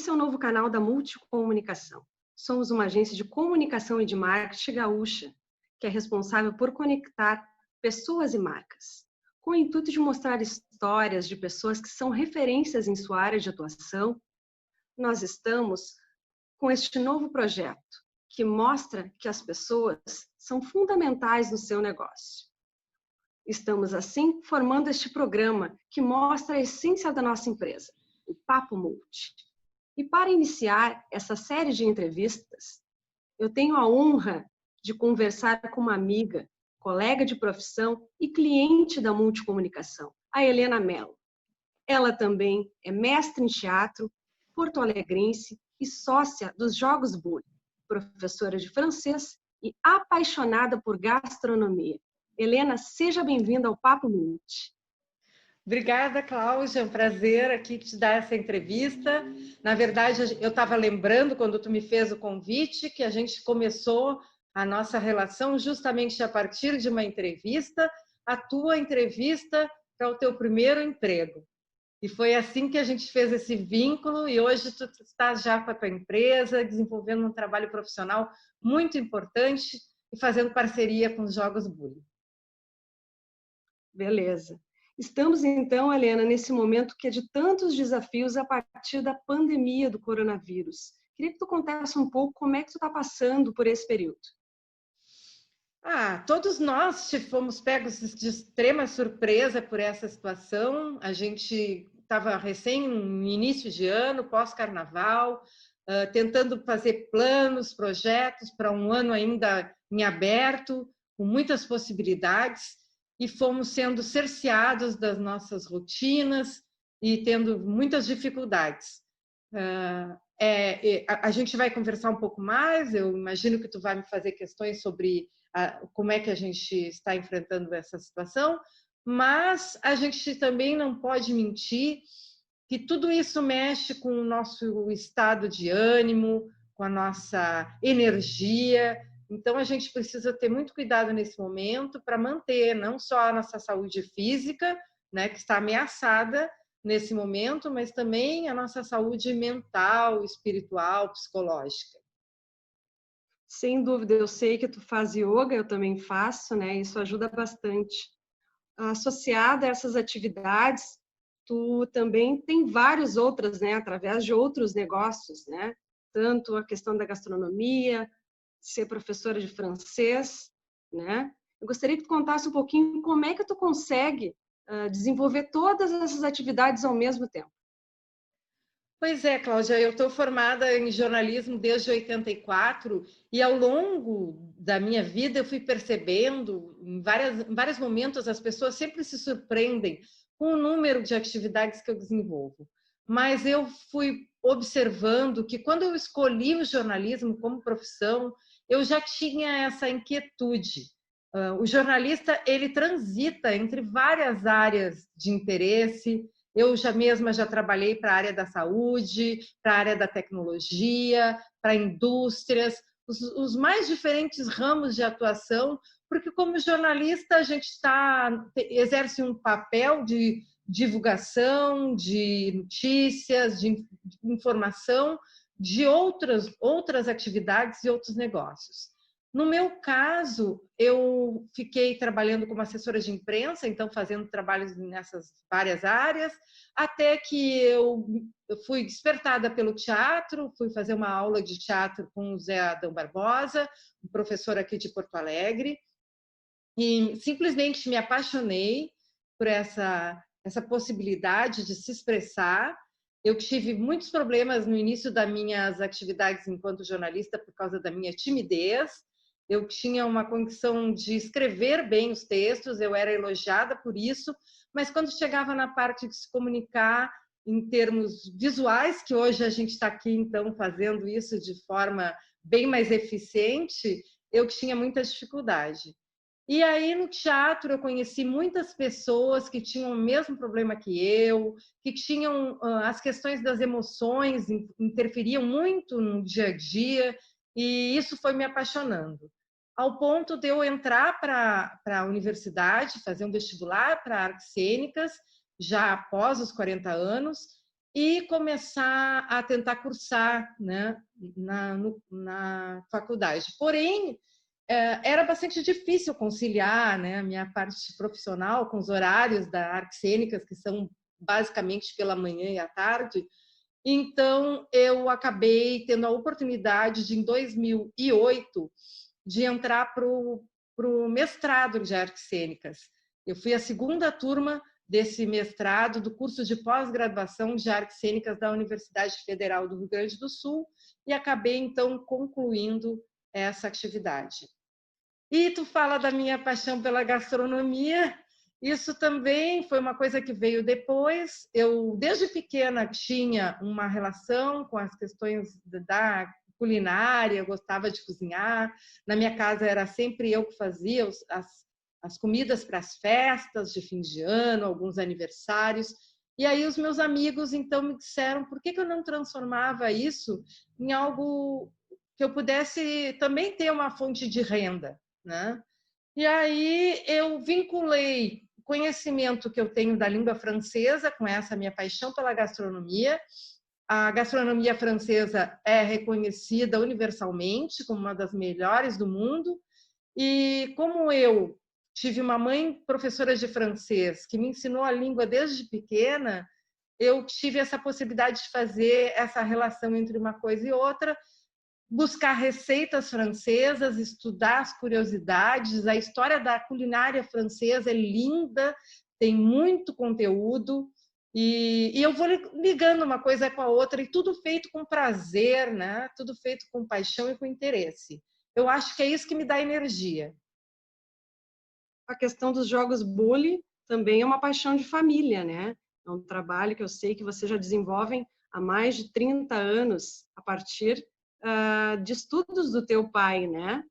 Esse é o novo canal da Multicomunicação. Somos uma agência de comunicação e de marketing gaúcha, que é responsável por conectar pessoas e marcas, com o intuito de mostrar histórias de pessoas que são referências em sua área de atuação. Nós estamos com este novo projeto, que mostra que as pessoas são fundamentais no seu negócio. Estamos, assim, formando este programa que mostra a essência da nossa empresa, o Papo Multi. E para iniciar essa série de entrevistas, eu tenho a honra de conversar com uma amiga, colega de profissão e cliente da Multicomunicação, a Helena Mello. Ela também é mestre em teatro, porto-alegrense e sócia dos Jogos Bulli, professora de francês e apaixonada por gastronomia. Helena, seja bem-vinda ao Papo Multi. Obrigada, Cláudia. É um prazer aqui te dar essa entrevista. Na verdade, eu estava lembrando, quando tu me fez o convite, que a gente começou a nossa relação justamente a partir de uma entrevista, a tua entrevista para o teu primeiro emprego. E foi assim que a gente fez esse vínculo e hoje tu estás já com a tua empresa, desenvolvendo um trabalho profissional muito importante e fazendo parceria com os Jogos Bulli. Beleza. Estamos, então, Helena, nesse momento que é de tantos desafios a partir da pandemia do coronavírus. Queria que tu contasse um pouco como é que tu está passando por esse período. Todos nós fomos pegos de extrema surpresa por essa situação. A gente estava recém no início de ano, pós-carnaval, tentando fazer planos, projetos para um ano ainda em aberto, com muitas possibilidades, e fomos sendo cerceados das nossas rotinas e tendo muitas dificuldades. A gente vai conversar um pouco mais, eu imagino que tu vai me fazer questões sobre como é que a gente está enfrentando essa situação, mas a gente também não pode mentir que tudo isso mexe com o nosso estado de ânimo, com a nossa energia. Então, a gente precisa ter muito cuidado nesse momento para manter não só a nossa saúde física, né, que está ameaçada nesse momento, mas também a nossa saúde mental, espiritual, psicológica. Sem dúvida, eu sei que tu faz yoga, eu também faço, né? Isso ajuda bastante. Associada a essas atividades, tu também tem várias outras, né? Através de outros negócios, né? Tanto a questão da gastronomia, ser professora de francês, né? Eu gostaria que tu contasse um pouquinho como é que tu consegue desenvolver todas essas atividades ao mesmo tempo. Pois é, Cláudia, eu estou formada em jornalismo desde 84 e ao longo da minha vida eu fui percebendo, em vários momentos, as pessoas sempre se surpreendem com o número de atividades que eu desenvolvo. Mas eu fui observando que quando eu escolhi o jornalismo como profissão, eu já tinha essa inquietude. O jornalista, ele transita entre várias áreas de interesse. Eu mesma já trabalhei para a área da saúde, para a área da tecnologia, para indústrias, os mais diferentes ramos de atuação, porque como jornalista a gente exerce um papel de divulgação, de notícias, de informação de outras atividades e outros negócios. No meu caso, eu fiquei trabalhando como assessora de imprensa, então fazendo trabalhos nessas várias áreas, até que eu fui despertada pelo teatro, fui fazer uma aula de teatro com o Zé Adão Barbosa, um professor aqui de Porto Alegre, e simplesmente me apaixonei por essa possibilidade de se expressar. Eu tive muitos problemas no início das minhas atividades enquanto jornalista por causa da minha timidez. Eu tinha uma condição de escrever bem os textos, eu era elogiada por isso, mas quando chegava na parte de se comunicar em termos visuais, que hoje a gente está aqui então fazendo isso de forma bem mais eficiente, eu tinha muita dificuldade. E aí no teatro eu conheci muitas pessoas que tinham o mesmo problema que eu, que tinham as questões das emoções, interferiam muito no dia a dia, e isso foi me apaixonando. Ao ponto de eu entrar para a universidade, fazer um vestibular para artes cênicas, já após os 40 anos, e começar a tentar cursar, né, na faculdade. Porém, era bastante difícil conciliar, né, a minha parte profissional com os horários das artes cênicas, que são basicamente pela manhã e à tarde. Então, eu acabei tendo a oportunidade de, em 2008, de entrar para o mestrado de artes cênicas. Eu fui a segunda turma desse mestrado do curso de pós-graduação de artes cênicas da Universidade Federal do Rio Grande do Sul e acabei, então, concluindo essa atividade. E tu fala da minha paixão pela gastronomia. Isso também foi uma coisa que veio depois. Eu, desde pequena, tinha uma relação com as questões da culinária, eu gostava de cozinhar. Na minha casa era sempre eu que fazia as comidas para as festas de fim de ano, alguns aniversários. E aí os meus amigos, então, me disseram por que eu não transformava isso em algo que eu pudesse também ter uma fonte de renda, né? E aí eu vinculei o conhecimento que eu tenho da língua francesa com essa minha paixão pela gastronomia. A gastronomia francesa é reconhecida universalmente como uma das melhores do mundo. E como eu tive uma mãe professora de francês que me ensinou a língua desde pequena, eu tive essa possibilidade de fazer essa relação entre uma coisa e outra, buscar receitas francesas, estudar as curiosidades. A história da culinária francesa é linda, tem muito conteúdo, e eu vou ligando uma coisa com a outra, e tudo feito com prazer, né? Tudo feito com paixão e com interesse. Eu acho que é isso que me dá energia. A questão dos jogos bully também é uma paixão de família, né? É um trabalho que eu sei que vocês já desenvolvem há mais de 30 anos, a partir de estudos do teu pai, né?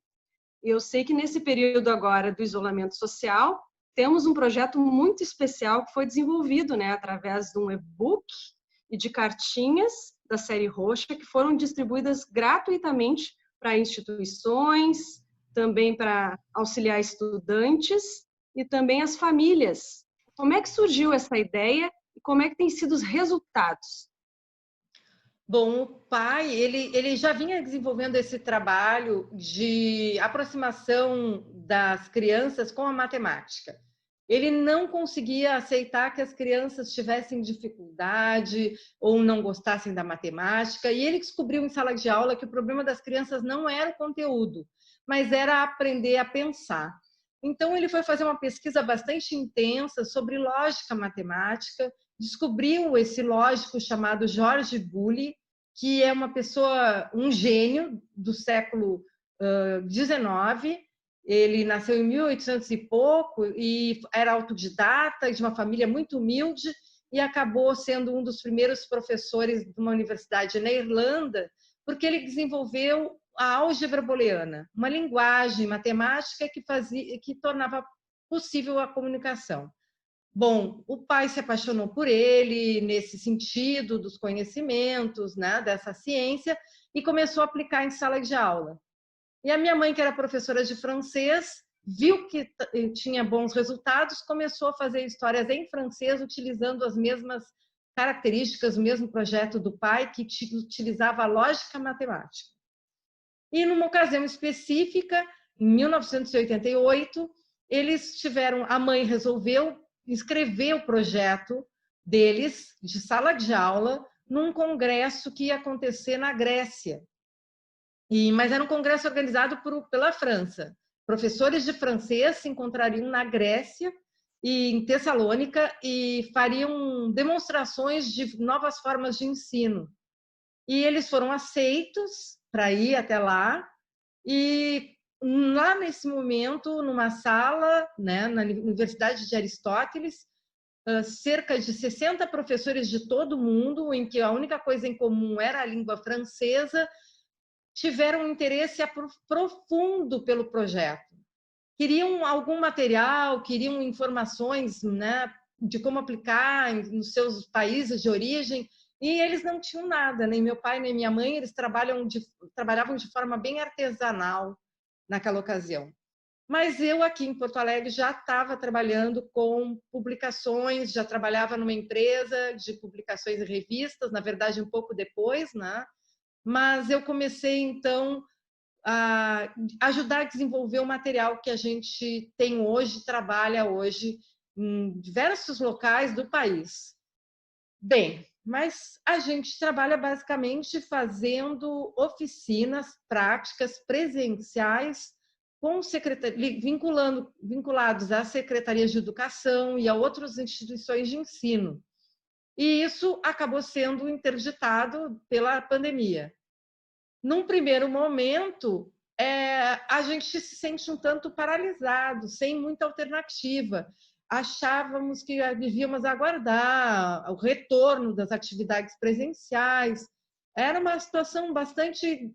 E eu sei que nesse período agora do isolamento social, temos um projeto muito especial que foi desenvolvido, né, através de um e-book e de cartinhas da série Roxa, que foram distribuídas gratuitamente para instituições, também para auxiliar estudantes e também as famílias. Como é que surgiu essa ideia e como é que têm sido os resultados? Bom, o pai, ele já vinha desenvolvendo esse trabalho de aproximação das crianças com a matemática. Ele não conseguia aceitar que as crianças tivessem dificuldade ou não gostassem da matemática, e ele descobriu em sala de aula que o problema das crianças não era o conteúdo, mas era aprender a pensar. Então, ele foi fazer uma pesquisa bastante intensa sobre lógica matemática, descobriu esse lógico chamado George Boole, que é uma pessoa, um gênio do século XIX. Ele nasceu em 1800 e pouco e era autodidata, de uma família muito humilde, e acabou sendo um dos primeiros professores de uma universidade na Irlanda, porque ele desenvolveu a álgebra booleana, uma linguagem matemática que tornava possível a comunicação. Bom, o pai se apaixonou por ele nesse sentido dos conhecimentos, né, dessa ciência, e começou a aplicar em sala de aula. E a minha mãe, que era professora de francês, viu que tinha bons resultados, começou a fazer histórias em francês, utilizando as mesmas características, o mesmo projeto do pai, que utilizava a lógica matemática. E numa ocasião específica, em 1988, eles tiveram, a mãe resolveu escrever o projeto deles, de sala de aula, num congresso que ia acontecer na Grécia. Mas era um congresso organizado pela França. Professores de francês se encontrariam na Grécia e em Tessalônica e fariam demonstrações de novas formas de ensino. E eles foram aceitos para ir até lá, e lá nesse momento, numa sala, né, na Universidade de Aristóteles, cerca de 60 professores de todo o mundo, em que a única coisa em comum era a língua francesa, tiveram um interesse profundo pelo projeto. Queriam algum material, queriam informações, né, de como aplicar nos seus países de origem, e eles não tinham nada, nem meu pai nem minha mãe. Eles trabalhavam de forma bem artesanal naquela ocasião. Mas eu aqui em Porto Alegre já estava trabalhando com publicações, já trabalhava numa empresa de publicações e revistas, na verdade um pouco depois, né? Mas eu comecei então a ajudar a desenvolver o material que a gente tem hoje, trabalha hoje em diversos locais do país. Bem, mas a gente trabalha basicamente fazendo oficinas práticas presenciais com vinculados às secretarias de educação e a outras instituições de ensino. E isso acabou sendo interditado pela pandemia. Num primeiro momento, a gente se sente um tanto paralisado, sem muita alternativa. Achávamos que devíamos aguardar o retorno das atividades presenciais. Era uma situação bastante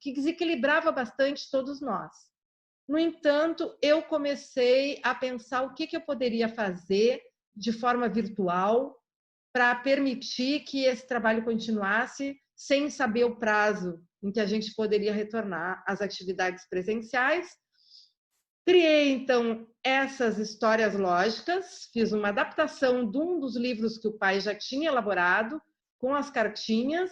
que desequilibrava bastante todos nós. No entanto, eu comecei a pensar o que eu poderia fazer de forma virtual para permitir que esse trabalho continuasse sem saber o prazo em que a gente poderia retornar às atividades presenciais. Criei, então, essas histórias lógicas, fiz uma adaptação de um dos livros que o pai já tinha elaborado, com as cartinhas.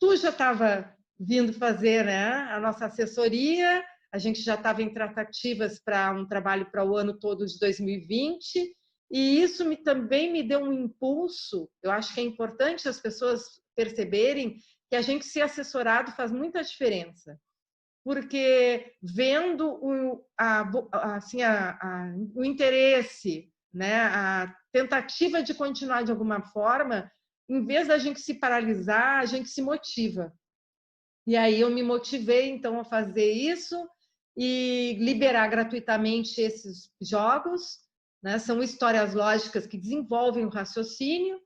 Tu já estava vindo fazer, né, a nossa assessoria, a gente já estava em tratativas para um trabalho para o ano todo de 2020, e isso também me deu um impulso. Eu acho que é importante as pessoas perceberem que a gente ser assessorado faz muita diferença, porque vendo o interesse, né, a tentativa de continuar de alguma forma, em vez da gente se paralisar, a gente se motiva. E aí eu me motivei, então, a fazer isso e liberar gratuitamente esses jogos, né? São histórias lógicas que desenvolvem o raciocínio,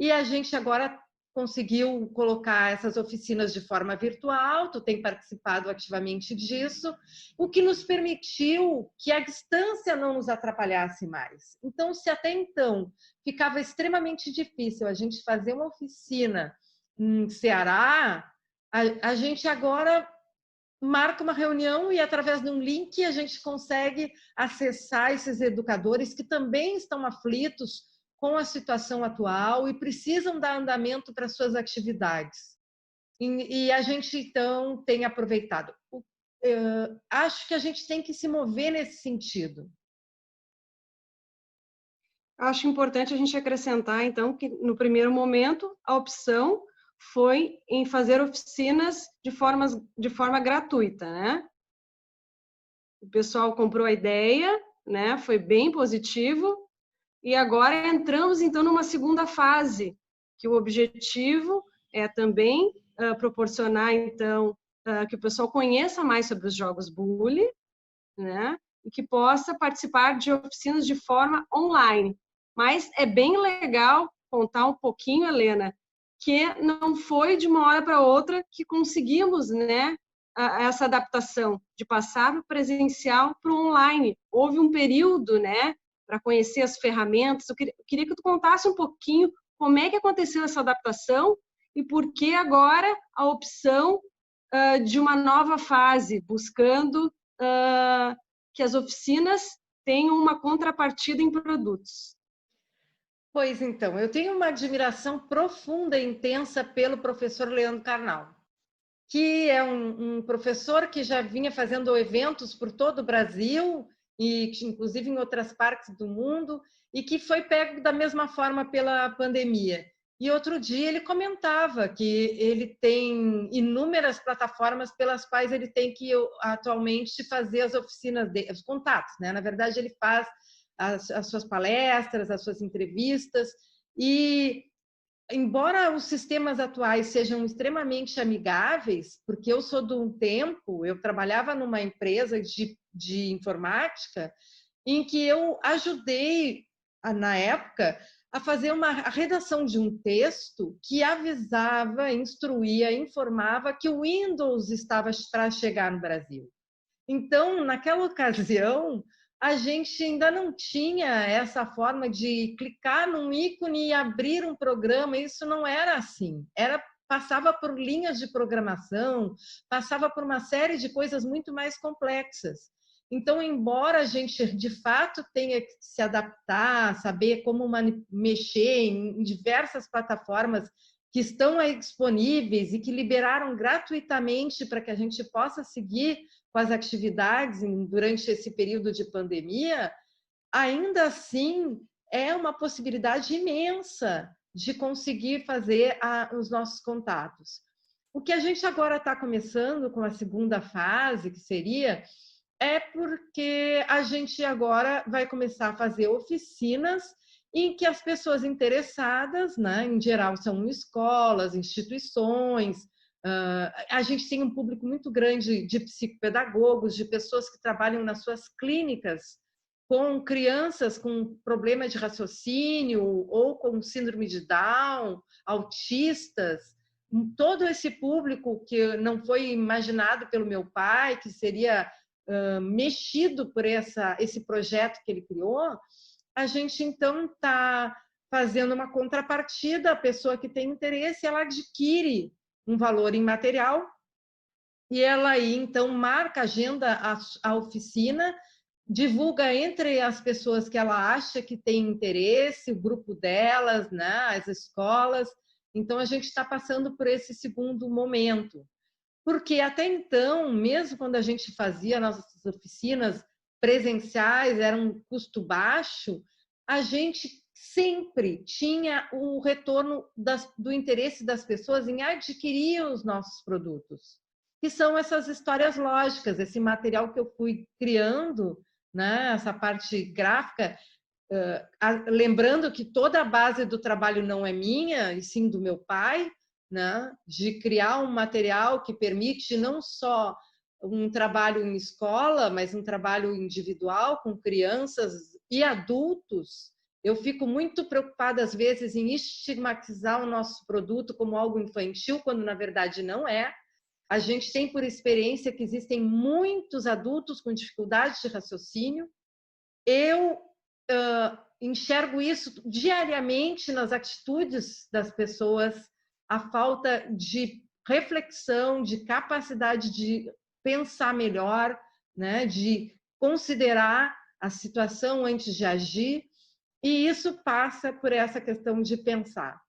e a gente agora conseguiu colocar essas oficinas de forma virtual. Tu tem participado ativamente disso, o que nos permitiu que a distância não nos atrapalhasse mais. Então, se até então ficava extremamente difícil a gente fazer uma oficina em Ceará, a gente agora marca uma reunião e, através de um link, a gente consegue acessar esses educadores que também estão aflitos com a situação atual e precisam dar andamento para suas atividades. E a gente, então, tem aproveitado. Acho que a gente tem que se mover nesse sentido. Acho importante a gente acrescentar, então, que no primeiro momento a opção foi em fazer oficinas de forma gratuita, né? O pessoal comprou a ideia, né? Foi bem positivo, e agora entramos, então, numa segunda fase, que o objetivo é também proporcionar, então, que o pessoal conheça mais sobre os jogos Bully, né? E que possa participar de oficinas de forma online. Mas é bem legal contar um pouquinho, Helena, que não foi de uma hora para outra que conseguimos, né, essa adaptação de passar do presencial para o online. Houve um período, né, para conhecer as ferramentas. Eu queria que tu contasse um pouquinho como é que aconteceu essa adaptação e por que agora a opção de uma nova fase, buscando que as oficinas tenham uma contrapartida em produtos. Pois então, eu tenho uma admiração profunda e intensa pelo professor Leandro Carnal, que é um professor que já vinha fazendo eventos por todo o Brasil, e inclusive em outras partes do mundo, e que foi pego da mesma forma pela pandemia. E outro dia ele comentava que ele tem inúmeras plataformas pelas quais ele tem que atualmente fazer as oficinas, os contatos, né? Na verdade, ele faz as suas palestras, as suas entrevistas, e embora os sistemas atuais sejam extremamente amigáveis, porque eu sou de um tempo, eu trabalhava numa empresa de informática, em que eu ajudei, na época, a fazer a redação de um texto que avisava, instruía, informava que o Windows estava para chegar no Brasil. Então, naquela ocasião, a gente ainda não tinha essa forma de clicar num ícone e abrir um programa. Isso não era assim. Passava por linhas de programação, passava por uma série de coisas muito mais complexas. Então, embora a gente, de fato, tenha que se adaptar, saber como mexer em diversas plataformas que estão aí disponíveis e que liberaram gratuitamente para que a gente possa seguir com as atividades durante esse período de pandemia, ainda assim é uma possibilidade imensa de conseguir fazer os nossos contatos. O que a gente agora está começando com a segunda fase, que seria, é porque a gente agora vai começar a fazer oficinas em que as pessoas interessadas, né, em geral são escolas, instituições, a gente tem um público muito grande de psicopedagogos, de pessoas que trabalham nas suas clínicas com crianças com problema de raciocínio ou com síndrome de Down, autistas, todo esse público que não foi imaginado pelo meu pai, que seria mexido por esse projeto que ele criou, a gente então está fazendo uma contrapartida, a pessoa que tem interesse, ela adquire um valor imaterial e ela aí então marca, agenda a oficina, divulga entre as pessoas que ela acha que tem interesse, o grupo delas, né, as escolas. Então a gente está passando por esse segundo momento. Porque até então, mesmo quando a gente fazia nossas oficinas presenciais, era um custo baixo, a gente sempre tinha o retorno do interesse das pessoas em adquirir os nossos produtos, que são essas histórias lógicas, esse material que eu fui criando, né, essa parte gráfica, lembrando que toda a base do trabalho não é minha, e sim do meu pai, né? De criar um material que permite não só um trabalho em escola, mas um trabalho individual com crianças e adultos. Eu fico muito preocupada, às vezes, em estigmatizar o nosso produto como algo infantil, quando, na verdade, não é. A gente tem por experiência que existem muitos adultos com dificuldade de raciocínio. Eu enxergo isso diariamente nas atitudes das pessoas, a falta de reflexão, de capacidade de pensar melhor, né, de considerar a situação antes de agir, e isso passa por essa questão de pensar.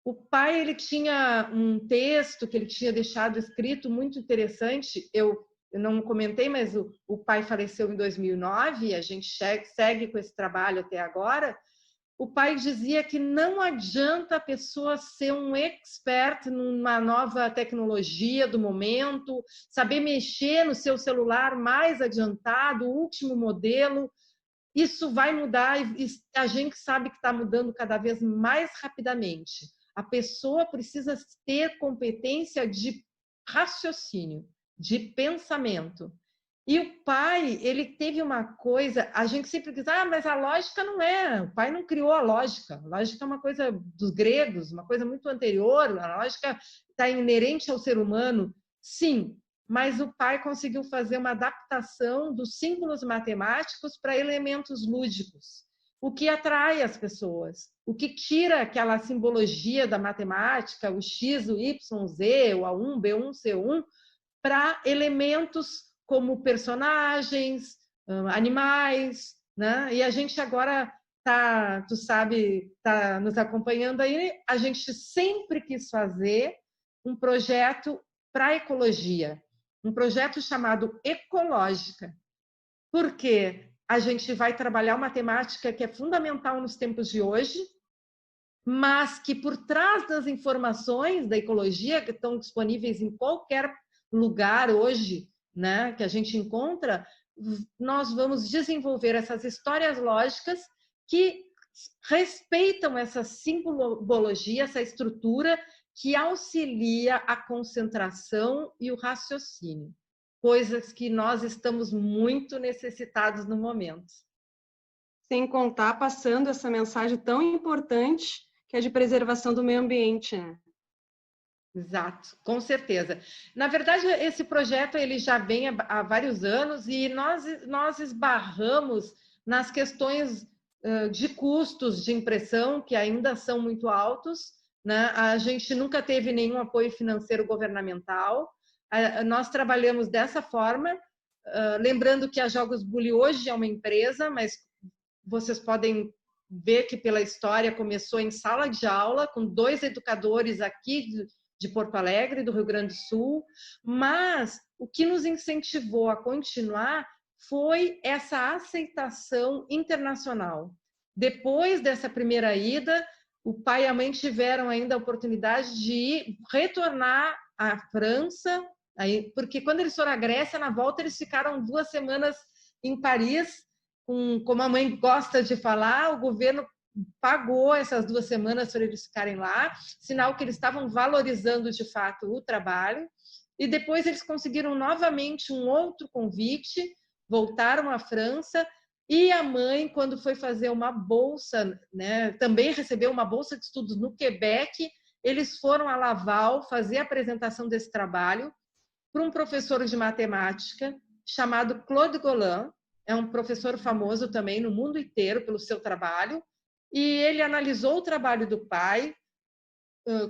O pai, ele tinha um texto que ele tinha deixado escrito muito interessante. Eu não comentei, mas o pai faleceu em 2009 e a gente segue com esse trabalho até agora. O pai dizia que não adianta a pessoa ser um expert numa nova tecnologia do momento, saber mexer no seu celular mais adiantado, o último modelo. Isso vai mudar e a gente sabe que está mudando cada vez mais rapidamente. A pessoa precisa ter competência de raciocínio, de pensamento. E o pai, ele teve uma coisa, a gente sempre diz, mas a lógica não é, o pai não criou a lógica é uma coisa dos gregos, uma coisa muito anterior, a lógica está inerente ao ser humano. Sim, mas o pai conseguiu fazer uma adaptação dos símbolos matemáticos para elementos lúdicos, o que atrai as pessoas, o que tira aquela simbologia da matemática, o x, o y, o z, o A1, B1, C1, para elementos como personagens, animais, né? E a gente agora tu sabe, tá nos acompanhando aí, a gente sempre quis fazer um projeto para a ecologia, um projeto chamado Ecológica, porque a gente vai trabalhar uma temática que é fundamental nos tempos de hoje, mas que por trás das informações da ecologia que estão disponíveis em qualquer lugar hoje, né, que a gente encontra, nós vamos desenvolver essas histórias lógicas que respeitam essa simbologia, essa estrutura que auxilia a concentração e o raciocínio, coisas que nós estamos muito necessitados no momento. Sem contar passando essa mensagem tão importante que é de preservação do meio ambiente, né? Exato, com certeza. Na verdade, esse projeto ele já vem há vários anos e nós esbarramos nas questões de custos de impressão, que ainda são muito altos, né? A gente nunca teve nenhum apoio financeiro governamental. Nós trabalhamos dessa forma, lembrando que a Jogos Bully hoje é uma empresa, mas vocês podem ver que pela história começou em sala de aula, com 2 educadores aqui de Porto Alegre, do Rio Grande do Sul, mas o que nos incentivou a continuar foi essa aceitação internacional. Depois dessa primeira ida, o pai e a mãe tiveram ainda a oportunidade de retornar à França, porque quando eles foram à Grécia, na volta eles ficaram 2 semanas em Paris, como a mãe gosta de falar, o governo pagou essas 2 semanas para eles ficarem lá, sinal que eles estavam valorizando de fato o trabalho, e depois eles conseguiram novamente um outro convite, voltaram à França, e a mãe, quando foi fazer uma bolsa, né, também recebeu uma bolsa de estudos no Quebec, eles foram a Laval fazer a apresentação desse trabalho para um professor de matemática chamado Claude Golan, é um professor famoso também no mundo inteiro pelo seu trabalho, e ele analisou o trabalho do pai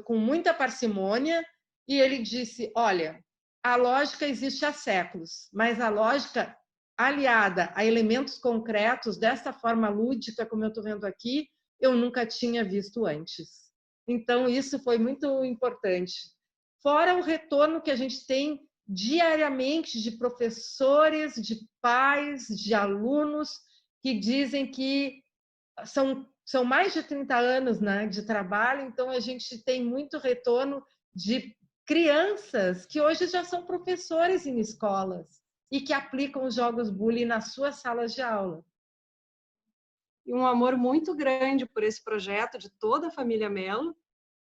com muita parcimônia, e ele disse, olha, a lógica existe há séculos, mas a lógica aliada a elementos concretos, dessa forma lúdica, como eu estou vendo aqui, eu nunca tinha visto antes. Então, isso foi muito importante. Fora o retorno que a gente tem diariamente de professores, de pais, de alunos, que dizem que são mais de 30 anos, né, de trabalho, então a gente tem muito retorno de crianças que hoje já são professores em escolas e que aplicam os jogos Bully nas suas salas de aula. E um amor muito grande por esse projeto de toda a família Mello.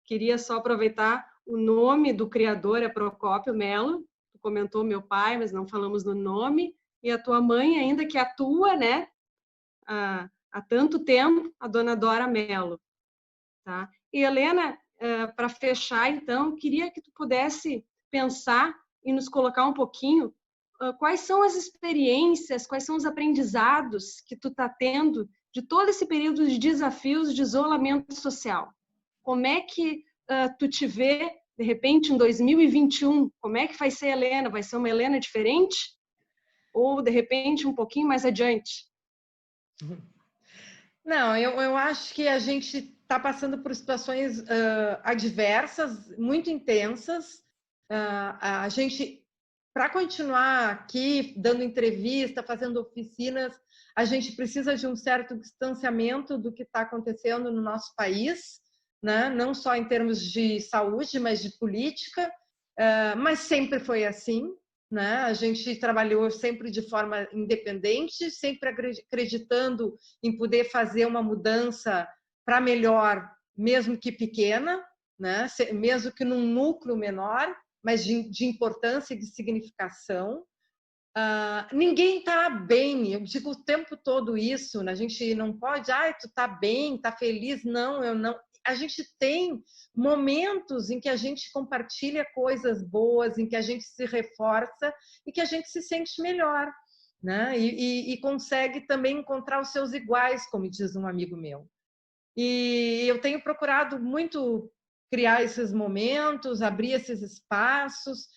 Queria só aproveitar o nome do criador, é Procópio Mello. Tu comentou meu pai, mas não falamos no nome. E a tua mãe ainda, que atua, né, há tanto tempo, a dona Dora Mello. Tá? E, Helena, para fechar, então, queria que tu pudesse pensar e nos colocar um pouquinho quais são as experiências, quais são os aprendizados que tu está tendo de todo esse período de desafios de isolamento social. Como é que tu te vê, de repente, em 2021? Como é que vai ser a Helena? Vai ser uma Helena diferente? Ou, de repente, um pouquinho mais adiante? Não, eu acho que a gente está passando por situações adversas, muito intensas. A gente, para continuar aqui, dando entrevista, fazendo oficinas, a gente precisa de um certo distanciamento do que está acontecendo no nosso país, né? Não só em termos de saúde, mas de política, mas sempre foi assim, né? A gente trabalhou sempre de forma independente, sempre acreditando em poder fazer uma mudança para melhor, mesmo que pequena, né? Mesmo que num núcleo menor, mas de importância e de significação. Ninguém está bem, eu digo o tempo todo isso, né? A gente não pode, tu está bem, está feliz, não, eu não. A gente tem momentos em que a gente compartilha coisas boas, em que a gente se reforça e que a gente se sente melhor, né? E consegue também encontrar os seus iguais, como diz um amigo meu. E eu tenho procurado muito criar esses momentos, abrir esses espaços.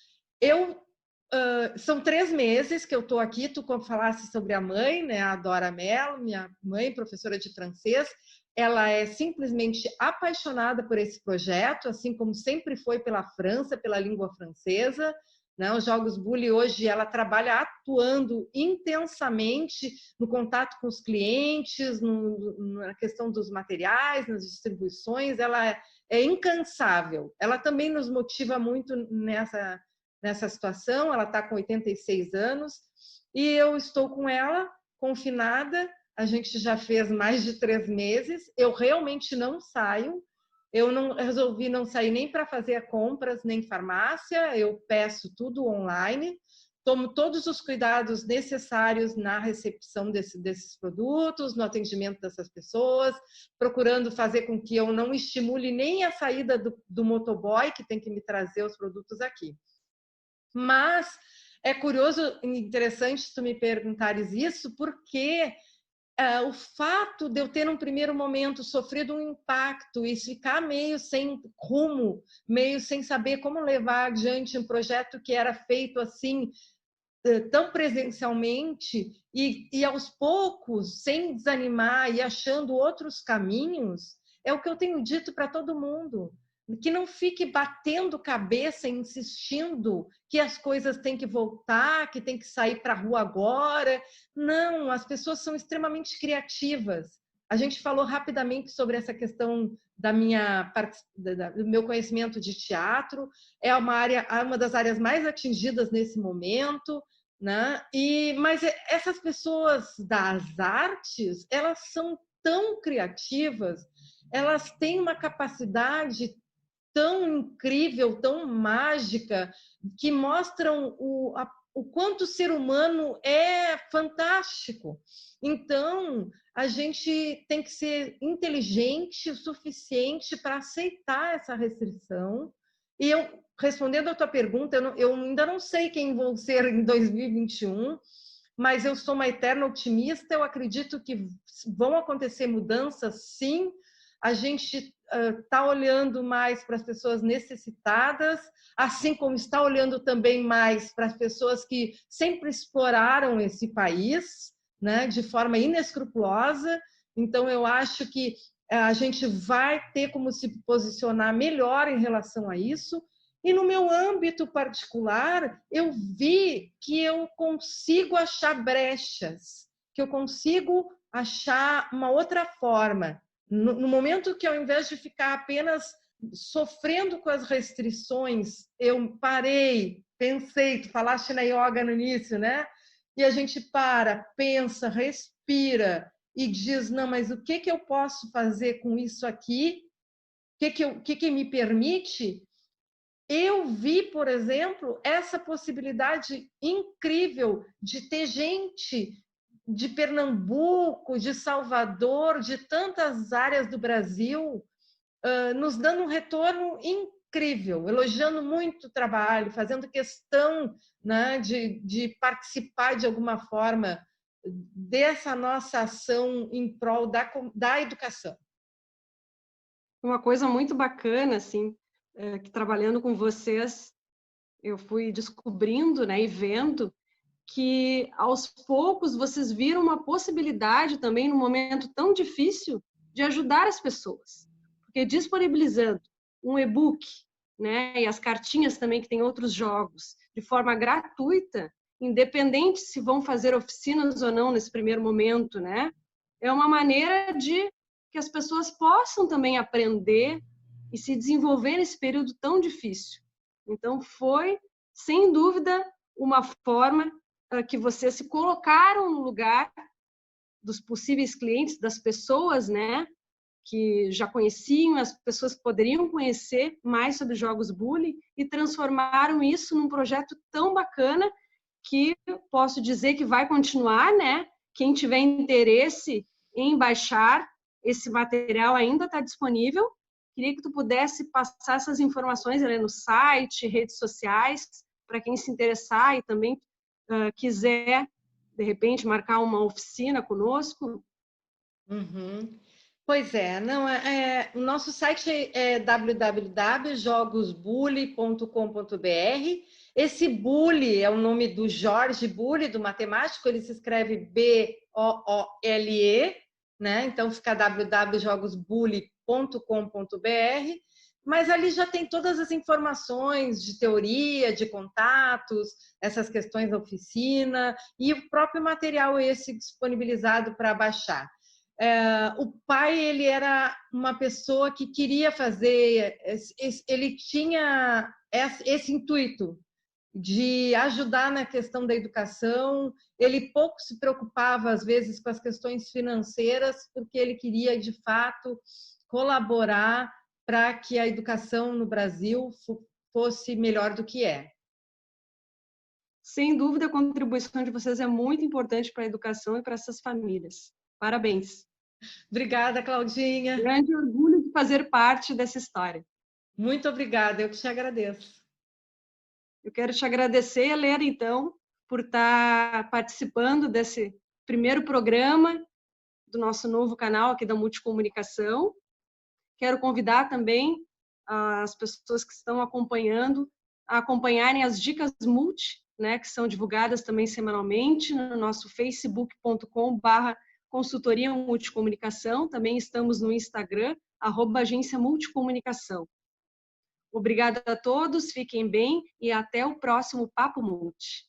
São 3 meses que eu estou aqui, tu falasse sobre a mãe, né, a Dora Mello, minha mãe, professora de francês, ela é simplesmente apaixonada por esse projeto, assim como sempre foi pela França, pela língua francesa, né? Os Jogos Bully hoje ela trabalha atuando intensamente no contato com os clientes, na questão dos materiais, nas distribuições, ela é incansável. Ela também nos motiva muito nessa situação, ela está com 86 anos, e eu estou com ela, confinada, a gente já fez mais de 3 meses, eu realmente não saio, eu resolvi não sair nem para fazer compras, nem farmácia, eu peço tudo online, tomo todos os cuidados necessários na recepção desses produtos, no atendimento dessas pessoas, procurando fazer com que eu não estimule nem a saída do motoboy, que tem que me trazer os produtos aqui. Mas é curioso e interessante tu me perguntares isso, porque o fato de eu ter, num primeiro momento, sofrido um impacto e ficar meio sem rumo, meio sem saber como levar adiante um projeto que era feito assim, tão presencialmente e aos poucos, sem desanimar e achando outros caminhos, é o que eu tenho dito para todo mundo. Que não fique batendo cabeça, insistindo que as coisas têm que voltar, que tem que sair para a rua agora. Não, as pessoas são extremamente criativas. A gente falou rapidamente sobre essa questão do meu conhecimento de teatro. É uma das áreas mais atingidas nesse momento, né? Mas essas pessoas das artes, elas são tão criativas, elas têm uma capacidade tão incrível, tão mágica, que mostram o quanto o ser humano é fantástico. Então, a gente tem que ser inteligente o suficiente para aceitar essa restrição. E eu, respondendo a tua pergunta, eu ainda não sei quem vou ser em 2021, mas eu sou uma eterna otimista, eu acredito que vão acontecer mudanças, sim. A gente está olhando mais para as pessoas necessitadas, assim como está olhando também mais para as pessoas que sempre exploraram esse país, né, de forma inescrupulosa. Então, eu acho que a gente vai ter como se posicionar melhor em relação a isso. E no meu âmbito particular, eu vi que eu consigo achar brechas, que eu consigo achar uma outra forma. No momento que, ao invés de ficar apenas sofrendo com as restrições, eu parei, pensei, tu falaste na yoga no início, né? E a gente pensa, respira e diz, não, mas o que eu posso fazer com isso aqui? O que me permite? Eu vi, por exemplo, essa possibilidade incrível de ter gente de Pernambuco, de Salvador, de tantas áreas do Brasil, nos dando um retorno incrível, elogiando muito o trabalho, fazendo questão, né, de participar de alguma forma dessa nossa ação em prol da educação. Uma coisa muito bacana, assim, que trabalhando com vocês, eu fui descobrindo, né, e vendo que aos poucos vocês viram uma possibilidade também, num momento tão difícil, de ajudar as pessoas. Porque disponibilizando um e-book, né, e as cartinhas também, que tem outros jogos, de forma gratuita, independente se vão fazer oficinas ou não nesse primeiro momento, né, é uma maneira de que as pessoas possam também aprender e se desenvolver nesse período tão difícil. Então, foi, sem dúvida, uma forma que vocês se colocaram no lugar dos possíveis clientes, das pessoas, né, que já conheciam, as pessoas que poderiam conhecer mais sobre jogos Bully, e transformaram isso num projeto tão bacana que posso dizer que vai continuar, né? Quem tiver interesse em baixar esse material ainda está disponível. Queria que tu pudesse passar essas informações ali no site, redes sociais, para quem se interessar e também quiser, de repente, marcar uma oficina conosco. Uhum. Pois é, não, o nosso site é www.jogosbully.com.br. Esse Bully é o nome do Jorge Bully, do matemático, ele se escreve B-O-O-L-E, né? Então fica www.jogosbully.com.br, mas ali já tem todas as informações de teoria, de contatos, essas questões da oficina e o próprio material esse disponibilizado para baixar. O pai, ele era uma pessoa que queria fazer, ele tinha esse intuito de ajudar na questão da educação. Ele pouco se preocupava, às vezes, com as questões financeiras, porque ele queria, de fato, colaborar para que a educação no Brasil fosse melhor do que é. Sem dúvida, a contribuição de vocês é muito importante para a educação e para essas famílias. Parabéns. Obrigada, Claudinha. Grande orgulho de fazer parte dessa história. Muito obrigada, eu que te agradeço. Eu quero te agradecer, Helena, então, por estar participando desse primeiro programa do nosso novo canal aqui da Multicomunicação. Quero convidar também as pessoas que estão acompanhando a acompanharem as dicas Multi, né, que são divulgadas também semanalmente no nosso facebook.com/consultoria multicomunicação. Também estamos no Instagram, @agência multicomunicação. Obrigada a todos, fiquem bem e até o próximo Papo Multi.